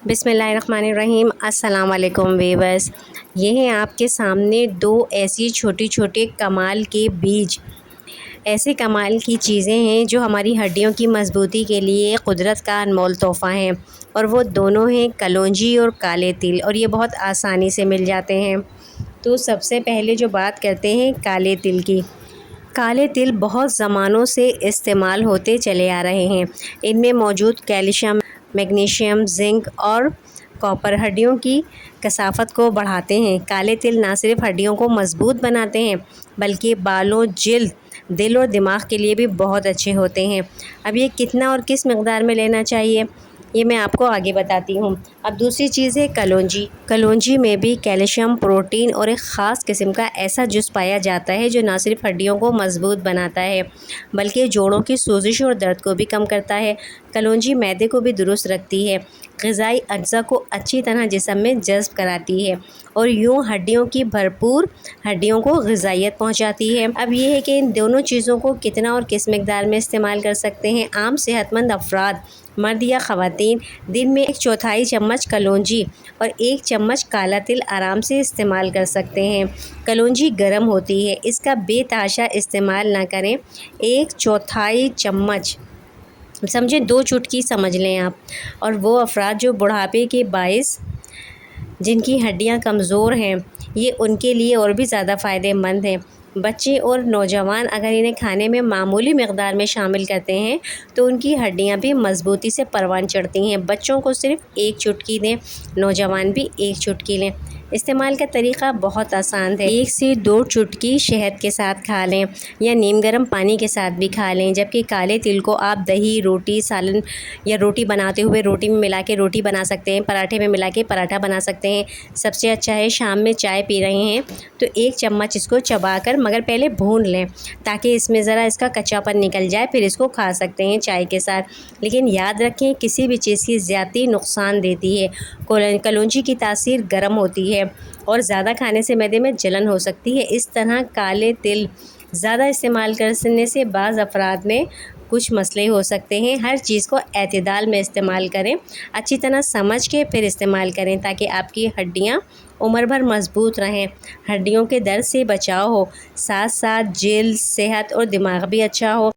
बिस्मिल्लाहिर्रहमानिर्रहीम। अस्सलाम वालेकुम वीवर्स। ये हैं आपके सामने दो ऐसी छोटी छोटे कमाल के बीज, ऐसे कमाल की चीज़ें हैं जो हमारी हड्डियों की मजबूती के लिए कुदरत का अनमोल तोहफ़ा हैं, और वो दोनों हैं कलौंजी और काले तिल, और ये बहुत आसानी से मिल जाते हैं। तो सबसे पहले जो बात करते हैं काले तिल की। काले तिल बहुत ज़मानों से इस्तेमाल होते चले आ रहे हैं। इनमें मौजूद कैल्शियम, मैग्नीशियम, जिंक और कॉपर हड्डियों की कसाफत को बढ़ाते हैं। काले तिल ना सिर्फ हड्डियों को मजबूत बनाते हैं बल्कि बालों, जिल्द, दिल और दिमाग के लिए भी बहुत अच्छे होते हैं। अब ये कितना और किस मिकदार में लेना चाहिए, ये मैं आपको आगे बताती हूँ। अब दूसरी चीज़ है कलौंजी। कलौंजी में भी कैल्शियम, प्रोटीन और एक ख़ास किस्म का ऐसा जुज़ पाया जाता है जो ना सिर्फ हड्डियों को मजबूत बनाता है बल्कि जोड़ों की सोजिश और दर्द को भी कम करता है। कलौंजी मैदे को भी दुरुस्त रखती है, ग़िज़ाई अज्जा को अच्छी तरह जिस्म में जज़्ब कराती है और यूँ हड्डियों को ग़िज़ाइयत पहुँचाती है। अब ये है कि इन दोनों चीज़ों को कितना और किस मिकदार में इस्तेमाल कर सकते हैं। आम सेहतमंद अफराद, मर्द या ख़वातीन, दिन में 1/4 चम्मच कलौंजी और 1 चम्मच काला तिल आराम से इस्तेमाल कर सकते हैं। कलौंजी गर्म होती है, इसका बेतहाशा इस्तेमाल ना करें। 1/4 चम्मच समझें, 2 चुटकी समझ लें आप। और वो अफराद जो बुढ़ापे के बाइस जिनकी हड्डियां कमज़ोर हैं, ये उनके लिए और भी ज़्यादा फ़ायदेमंद हैं। बच्चे और नौजवान अगर इन्हें खाने में मामूली मिकदार में शामिल करते हैं तो उनकी हड्डियां भी मजबूती से परवान चढ़ती हैं। बच्चों को सिर्फ 1 चुटकी दें, नौजवान भी 1 चुटकी लें। इस्तेमाल का तरीक़ा बहुत आसान है। 1 से 2 चुटकी शहद के साथ खा लें या नीम गर्म पानी के साथ भी खा लें। जबकि काले तिल को आप दही, रोटी, सालन या रोटी बनाते हुए रोटी में मिला के रोटी बना सकते हैं, पराठे में मिला के पराठा बना सकते हैं। सबसे अच्छा है शाम में चाय पी रहे हैं तो 1 चम्मच इसको चबा कर मगर पहले भून लें ताकि इसमें ज़रा इसका कच्चापन निकल जाए, फिर इसको खा सकते हैं चाय के साथ। लेकिन याद रखें, किसी भी चीज़ की ज़्यादती नुकसान देती है। कलौंजी की तासीर गर्म होती है और ज़्यादा खाने से मैदे में जलन हो सकती है। इस तरह काले तिल ज़्यादा इस्तेमाल करने से बाज़ अफराद में कुछ मसले हो सकते हैं। हर चीज़ को एतदाल में इस्तेमाल करें, अच्छी तरह समझ के फिर इस्तेमाल करें ताकि आपकी हड्डियाँ उम्र भर मजबूत रहें, हड्डियों के दर्द से बचाव हो, साथ साथ जिल्द, सेहत और दिमाग भी अच्छा हो।